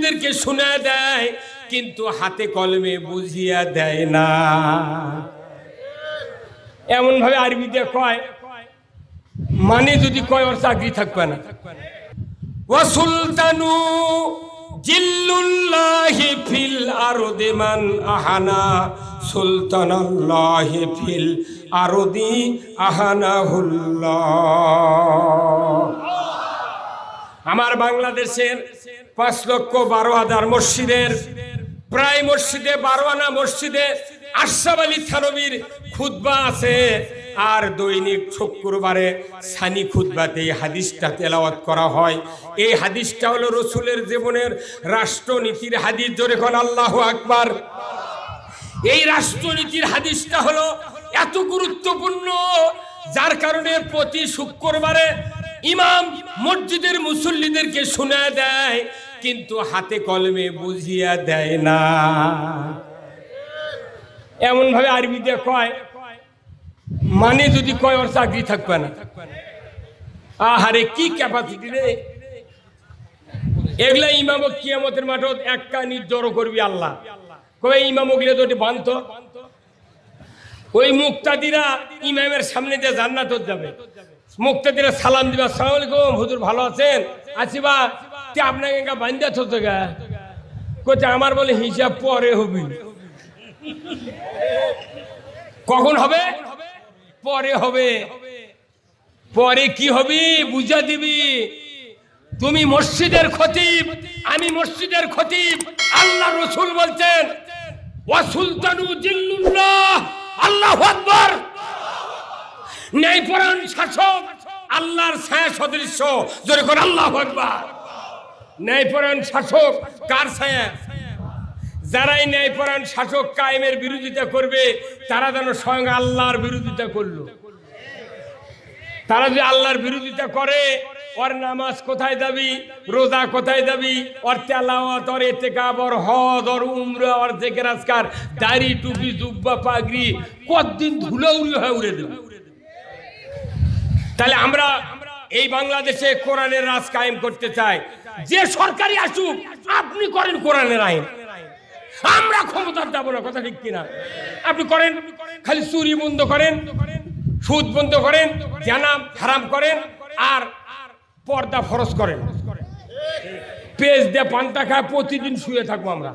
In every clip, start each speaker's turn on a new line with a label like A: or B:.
A: মুসল্লিদেরকে শুনে দেয়, কিন্তু হাতে কলমে বুঝিয়ে দেয় না। এমন ভাবে আরবিতে কয়, মানে যদি কয় ওর চাকরি থাকবে না। ওয়া সুলতানু জিল্লুল্লাহি ফিল আরদি মান আহানা সুলতানাল্লাহি ফিল আরদি আহানাহুল্লাহ। আমার বাংলাদেশের 5,12,000 মসজিদের প্রায় মসজিদে 12 আনা মসজিদে আশরাফ আলী থানভীর খুতবা আছে, আর দৈনিক শুক্রবারে সানি খুতবাতে এই হাদিসটা তেলাওয়াত করা হয়। এই হাদিসটা হলো রসুলের জীবনের রাষ্ট্রনীতির হাদিস। জোরে কোন আল্লাহু আকবার। এই রাষ্ট্রনীতির হাদিসটা হলো এত গুরুত্বপূর্ণ, যার কারণে প্রতি শুক্রবারে ইমাম মসজিদের মুসল্লিদেরকে শুনে দেয়, কিন্তু হাতে কলমে বুঝিয়ে দেয় না। এমন ভাবে আরবিতে কয়, মানে যদি কয় ওর চাকরি থাকবে না। আহারে কি ক্যাপাসিটি রে! এগুলা ইমাম কিয়ামতের মাঠে এক কানি জড়ো করবি আল্লাহ। কবে ইমাম ওগুলো তো বান্ত, ওই মুক্তাদিরা ইমামের সামনে যে জান্নাত যাবে, মুক্তাদিরা সালাম দিবা, আসসালামু আলাইকুম হুজুর ভালো আছেন? আসিবা তে আপনাকে বান্ধা থতে গা কোথা, আমার বলে হিসাব পরে হবি। কখন হবে? পরে হবে। পরে কি হবে বুঝা দিবি। তুমি মসজিদের খতিব, আমি মসজিদের খতিব। আল্লাহ রসুল বলছেন ওয়া সুলতানু জিল্লুল্লাহ, আল্লাহু আকবার। ন্যায়পরায়ণ শাসক আল্লাহর ছায়া সদৃশ্য। জোরে করে আল্লাহু আকবার। ন্যায়পরায়ণ শাসক কার ছায়া? যারাই ন্যায়পরায়ণ শাসক কায়েমের বিরোধিতা করবে, তারা যেন স্বয়ং আল্লাহর বিরোধিতা করলো। তারা যদি আল্লাহর বিরোধিতা করে, ওর নামাজ কোথায় যাবি, রোজা কোথায় যাবি, ওর তেলাওয়াত, ওর ইতিকাফ, ওর হজ, ওর উমরা, ওর জিকির আজকার, দাড়ি টুপি জুব্বা পাগড়ি কতদিন ধুলাউড়ি হয়ে উড়ে দেবে। তাহলে আমরা এই বাংলাদেশে কোরআনের রাজ কায়েম করতে চাই। যে সরকারি আসুক, আপনি করেন কোরআনের আইন, আমরা ক্ষমতা দেব না। কথা ঠিক কিনা? আপনি করেন, খালি চুরি বন্ধ করেন, সুদ বন্ধ করেন, জানা হারাম করেন, আর পর্দা ফরজ করেন। পেজ দিয়ে পান্তা খায় প্রতিদিন শুয়ে থাকবো আমরা।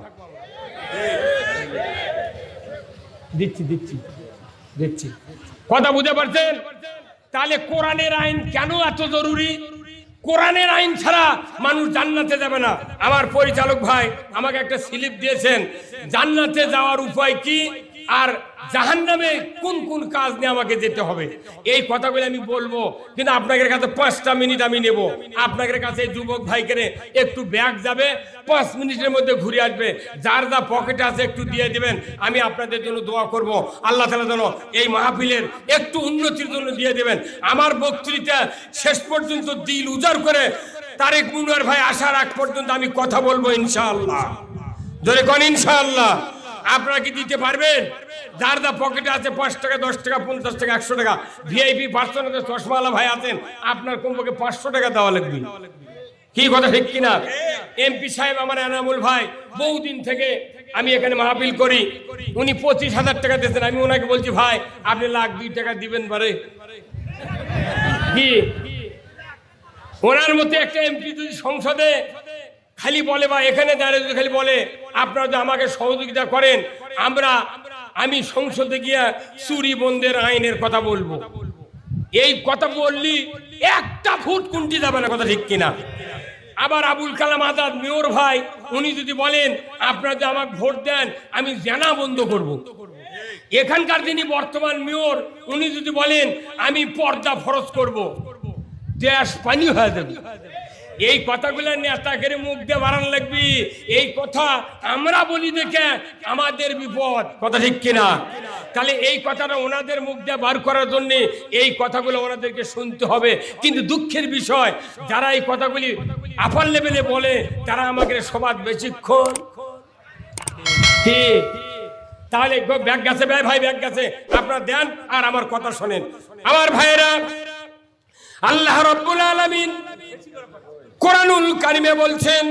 A: দিচ্ছি দিচ্ছি দিচ্ছি কথা বুঝতে পারছেন? তাহলে কোরআনের আইন কেন এত জরুরি? কোরআনের আইন ছাড়া মানুষ জান্নাতে যাবে না। আমার পরিচালক ভাই আমাকে একটা স্লিপ দিয়েছেন, জান্নাতে যাওয়ার উপায় কি আর জাহান্নামে কোন কোন কাজ নিয়ে আমাকে যেতে হবে। এই কথাগুলো আমি বলবো, কিন্তু আপনাদের কাছে 5টা মিনিট আমি নেব। আপনাদের কাছে যুবক ভাইকে একটু ব্যাগ যাবে, 5 মিনিটের মধ্যে ঘুরে আসবে। যার যা পকেটে আছে একটু দিয়ে দিবেন। আমি আপনাদের জন্য দোয়া করব, আল্লাহ তাআলা যেন এই মাহফিলের একটু উন্নতির জন্য দিয়ে দেবেন। আমার বক্তৃতা শেষ পর্যন্ত দিল উজাড় করে তারেক মুনোয়ার ভাই আসার আগ পর্যন্ত আমি কথা বলবো ইনশাআল্লাহ। জোরে কোন ইনশাআল্লাহ। আপনারা কি দিতে পারবেন? যার যা পকেটে আছে 5 টাকা, 10 টাকা, 50 টাকা, 100 টাকা, ভিআইপি পার্সোনাল চশমাওয়ালা ভাই আছেন, আপনার কমপক্ষে 500 টাকা দেওয়া লাগবে। কি কথা ঠিক কিনা? এমপি সাহেব আমার এনামুল ভাই, বহুদিন থেকে আমি এখানে মাহফিল করি, উনি 25,000 টাকা দিয়েছেন। আমি ওনাকে বলছি ভাই আপনি 1,02 টাকা দিবেন পারে কি? ওনার মতো একটা এমপি যদি সংসদে খালি বলে বা এখানে দাঁড়িয়ে যদি খালি বলে আপনারা যদি আমাকে সহযোগিতা করেন, আমি সংসদে গিয়া চুরি বন্ধের আইনের কথা বলবো। এই কথা বললি একটা ফুট কুন্টি যাবে না। কথা ঠিক কিনা? আবার আবুল কালাম আজাদ মেয়র ভাই, উনি যদি বলেন আপনারা যদি আমাকে ভোট দেন আমি জেনা বন্ধ করব। এখানকার যিনি বর্তমান মেয়র, উনি যদি বলেন আমি পর্দা ফরজ করব, দেশ পানি হয়ে যাবে। এই কথাগুলো নেতাকে মুখ দিয়ে বাড়ান লাগবি। এই কথা আমরা বলি দেখে আমাদের বিপদ। কথা ঠিক কিনা? তাহলে এই কথাটা ওনাদের মুখ দিয়ে বার করার জন্য এই কথাগুলো ওনাদেরকে শুনতে হবে। কিন্তু দুঃখের বিষয়, যারা এই কথাগুলি আপার লেভেলে বলে তারা আমাকে সবার বেশিক্ষণ তাহলে ব্যাগ গেছে ভাই, ব্যাগ গেছে, আপনারা দেন আর আমার কথা শোনেন। আমার ভাইয়েরা, আল্লাহ রাব্বুল আলামিন কোরআনুল কারিমে বলছেন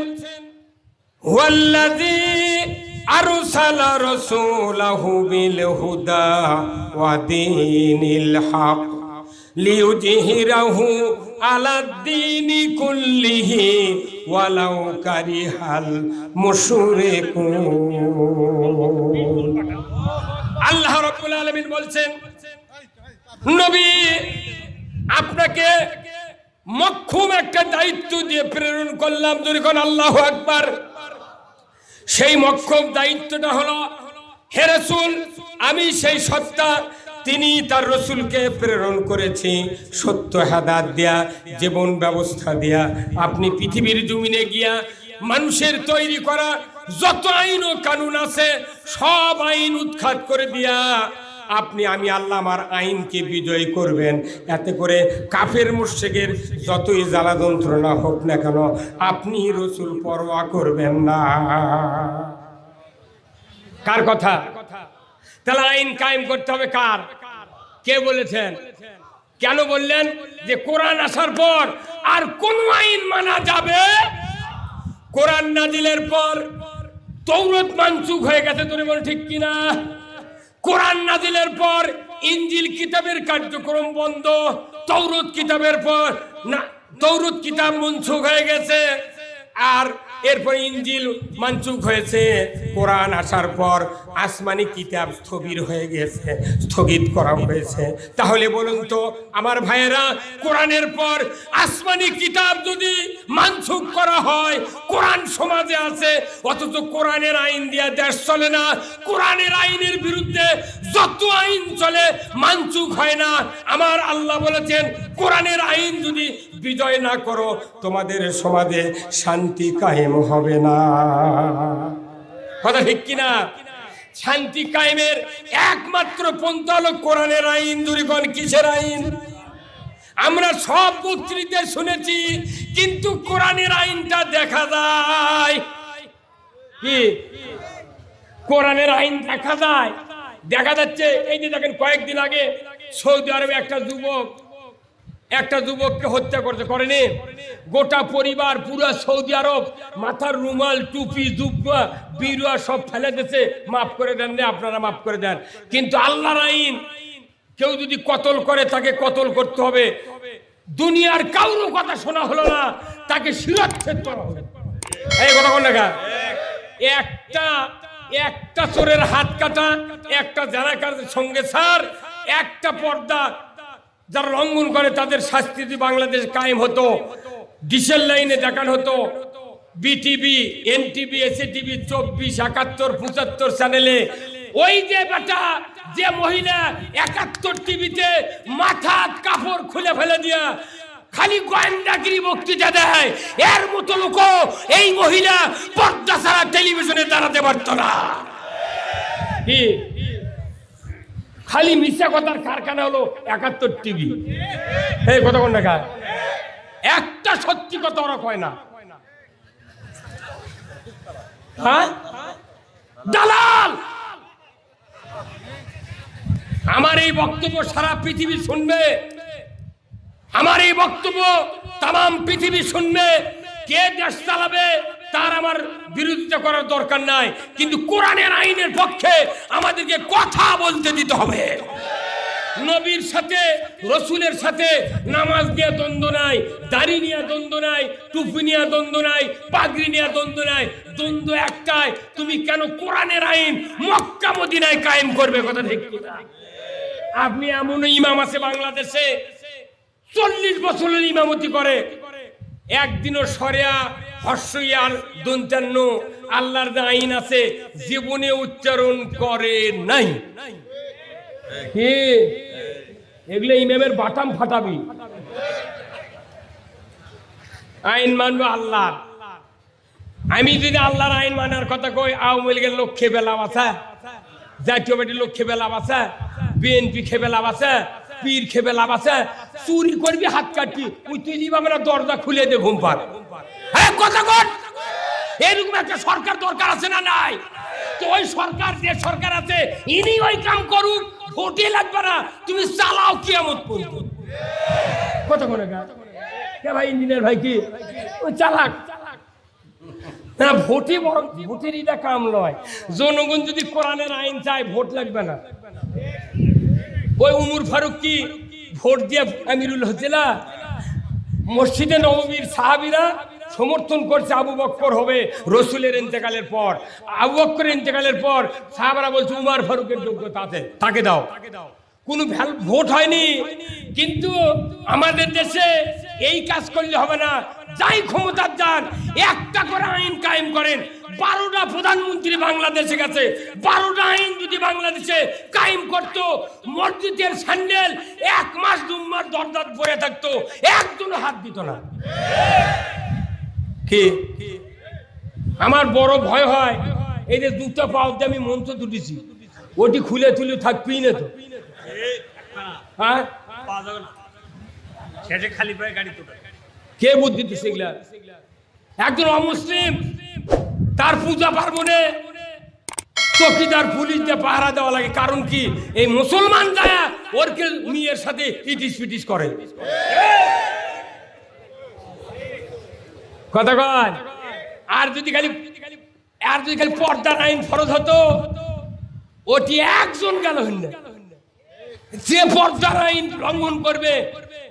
A: হুয়াল্লাযী আরসালা রাসূলাহু বিল হুদা ওয়া দীনিল হক লিইয়ুযহিরাহু আলাদ-দীনি কুল্লিহি ওয়ালাউ কারিহাল মুশরিকুন। আল্লাহ রাব্বুল আলামিন বলছেন, নবী আপনাকে মক্ষম একটা দায়িত্ব দিয়ে প্রেরণ করলাম। যখন আল্লাহু আকবার। সেই মক্ষম দায়িত্বটা হলো, হে রাসূল, আমি সেই সত্তা, তিনি তার রসুলকে প্রেরণ করেছি সত্য হেদায়েত দিয়া, জীবন ব্যবস্থা দিয়া। আপনি পৃথিবীর জমিনে গিয়া মানুষের তৈরি করা যত আইন ও কানুন আছে সব আইন উৎখাত করে দিয়া আমি আল্লাহ আমার আইনকে বিজয় করবেন। এতে করে কাফের মুশরিকের যতই জ্বালা যন্ত্রণা হোক না কেন আপনি রসুল পরোয়া করবেন না। কার কথা? তাহলে আইন কায়েম করতে হবে কার? কে বলেছেন? কেন বললেন যে কোরআন আসার পর আর কোন আইন মানা যাবে? কোরআন নাজিলের পর তৌরাত মানসুখ হয়ে গেছে, তুমি বল ঠিক কিনা? কোরআন নাজিলের পর ইনজিল কিতাবের কার্যক্রম বন্ধ, তৌরাত কিতাবের পর না, তৌরাত কিতাব মনসুখ হয়ে গেছে, আর এরপর ইনজিল মানসুখ হয়েছে। কোরআন আসার পর আসমানি কিতাব স্থবির হয়ে গেছে, স্থগিত করা হয়েছে। তাহলে বলুন তো আমার ভাইয়েরা, কোরআনের পর আসমানি কিতাব যদি মানসুখ করা হয়, কোরআন সমাজে আছে, অথচ কোরআনের আইন দিয়া দেশ চলে না, কোরআনের আইনের বিরুদ্ধে যত আইন চলে মানসুখ হয় না। আমার আল্লাহ বলেছেন, কোরআনের আইন যদি বিজয় না করো তোমাদের সমাজে শান্তি কায়েম হবে না। কথা ঠিক কিনা? শান্তি কায়েমের একমাত্র পন্থা হলো কোরআনের আইন। দুরিগণ কিসের আইন? আমরা সব বক্তৃতায় শুনেছি, কিন্তু কোরআনের আইনটা দেখা যায় কি? কোরআনের আইন দেখা যায়, দেখা যাচ্ছে। এই যে দেখেন, কয়েকদিন আগে সৌদি আরবে একটা যুবককে হত্যা করেনি? গোটা পরিবার পুরো সৌদি আরব মাথার রুমাল, টুপি, জুব্বা, বিরুয়া সব ফেলে দিয়েছে। মাফ করে দেন রে, আপনারা মাফ করে দেন। কিন্তু আল্লাহর আইন, কেউ যদি কতল করে তাকে কতল করতে হবে। দুনিয়ার কারো কথা শোনা হলো না, তাকে শিরচ্ছেদ করা হবে। এই কথা কোন লেখা? একটা চোরের হাত কাটা, একটা জানাকার সঙ্গে ছাড়, একটা পর্দা যারা লঙ্ঘন করে তাদের শাস্তি যদি বাংলাদেশ কায়েম হতো, ডিসেল লাইনে দেখানো হতো, বিটিভি, এনটিভি, এসএটিভি 24, 71, 75 চ্যানেলে, ওই যে বেটা, যে মহিলা 71 টিভিতে মাথা কাপড় খুলে ফেলে দিয়া খালি গোয়েন্দাগিরি বক্তৃতা দেয়, এর মতো লোক এই মহিলা পর্দা ছাড়া টেলিভিশনে দাঁড়াতে পারত না। কি খালি মিথ্যা কথার কারখানা হলো 71 টিভি। এই কথা কোন না? একটা সত্যি কথা ওরা কয় না। হ্যাঁ, দালাল। আমার এই বক্তব্য সারা পৃথিবী শুনবে, আমার এই বক্তব্য তাম পৃথিবী শুনবে। কে দেশ চালাবে তার আমার বিরোধিতা করার দরকার নাই, কিন্তু কোরআনের আইনের পক্ষে আমাদেরকে কথা বলতে দিতে হবে। নবীর সাথে, রসুলের সাথে নামাজ নিয়ে দ্বন্দ্ব নাই, দাড়ি নিয়ে দ্বন্দ্ব নাই, টুপি নিয়ে দ্বন্দ্ব নাই, পাগড়ি নিয়ে দ্বন্দ্ব নাই। দ্বন্দ্ব একটাই, তুমি কেন কোরআনের আইন মক্কা মদিনায় কায়েম করবে? কথা ঠিক কিনা? আপনি এমন ইমাম আছে বাংলাদেশে 40 বছরের ইমামতি করে, একদিনও শরিয়া হর্ষইয়ার দন্তান্ন আল্লাহর যে আইন আছে জীবনে উচ্চারণ করে নাই। কি এগুলো ইমামের বাটাম ফাটাবি। আইন মানবো আল্লাহ। আমি যদি আল্লাহর আইন মানার কথা কই, আওয়ামী লীগের লোক খেপে লাভ আছে, জাতীয় পার্টির লোক খেপে লাভ আছে, বিএনপি খেপে লাভ আছে, পীর খেপে লাভ আছে। চুরি করবি হাত কাটবি, ওই তুই আমরা দরজা খুলে দে ঘুম পার। হ্যাঁ কথা কর। এরকম একটা সরকার দরকার আছে না নাই? তো ওই সরকার, যে সরকার আছে ইনি ওই কাম করুক, ভোটে লাগবে না, তুমি চালাও কিয়ামত পর্যন্ত। কথা কোনে গা? কে ভাই ইঞ্জিনিয়ার ভাই কি ওই চালাক? না ভোটই বড়, ভোটের এটা কাম নয়। জনগণ যদি কোরআনের আইন চায় ভোট লাগবে না। ওই উমর ফারুক কি ভোট দিয়ে আমিরুল হচ্ছিল? মসজিদে নববীর সাহাবীরা সমর্থন করছে আবু বকর হবে রসুলের ইন্তেকালের পর। আবু বকরের ইন্তেকালের পর সাহাবারা বলছে উমর ফারুকের যোগ্যতা আছে, তাকে দাও। কোনো ভোট হয়নি। কিন্তু আমাদের দেশে এই কাজ করলে হবে না। যাই ক্ষমতার যান, একটা করে আইন কায়েম করেন। 12টা প্রধানমন্ত্রী বাংলাদেশে গেছে, 12টা আইন যদি বাংলাদেশে কায়েম করতো, মসজিদের স্যান্ডেল 1 মাস 2 মাস দরজাত পড়ে থাকতো, একজনও হাত দিত না। কি আমার বড় ভয় হয়, এই যে দুটো পাও দিয়ে আমি মঞ্চ দুটিছি, ওটি খুলে তুলে থাকবি না তো? হ্যাঁ,
B: খালি পায়ে গাড়ি তো
A: কে বুদ্ধি দিচ্ছে এগুলা? একজন অমুসলিম তার পূজা পার্বণে চকিদার পুলিশ দিয়ে পাহারা দেওয়া লাগে। কারণ কি? এই মুসলমান যায় ওর মেয়ের সাথে ইটিস পিটিস করে। কথা কয়। আর যদি খালি পর্দার আইন ফরজ হতো, ওটি একজন গেল হইল। যে পর্দার আইন লঙ্ঘন করবে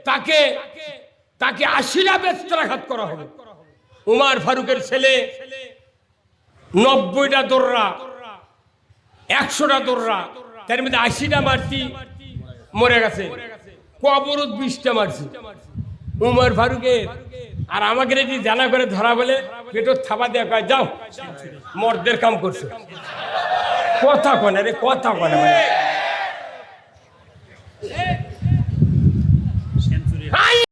A: তাকে 80টা বেত্রাঘাত করা হবে। উমর ফারুকের ছেলে 90টা দৌড়া, 100টা দৌড়া, তার মধ্যে 80টা মারতি মরে গেছে, কবরত 20টা মারছি উমর ফারুকের। আর আমাকে যদি জানা করে ধরা বলে পেটর থাবা দেওয়া কয় যাও মর্দের কাম করছে। কথা কনে রে, কথা কনে।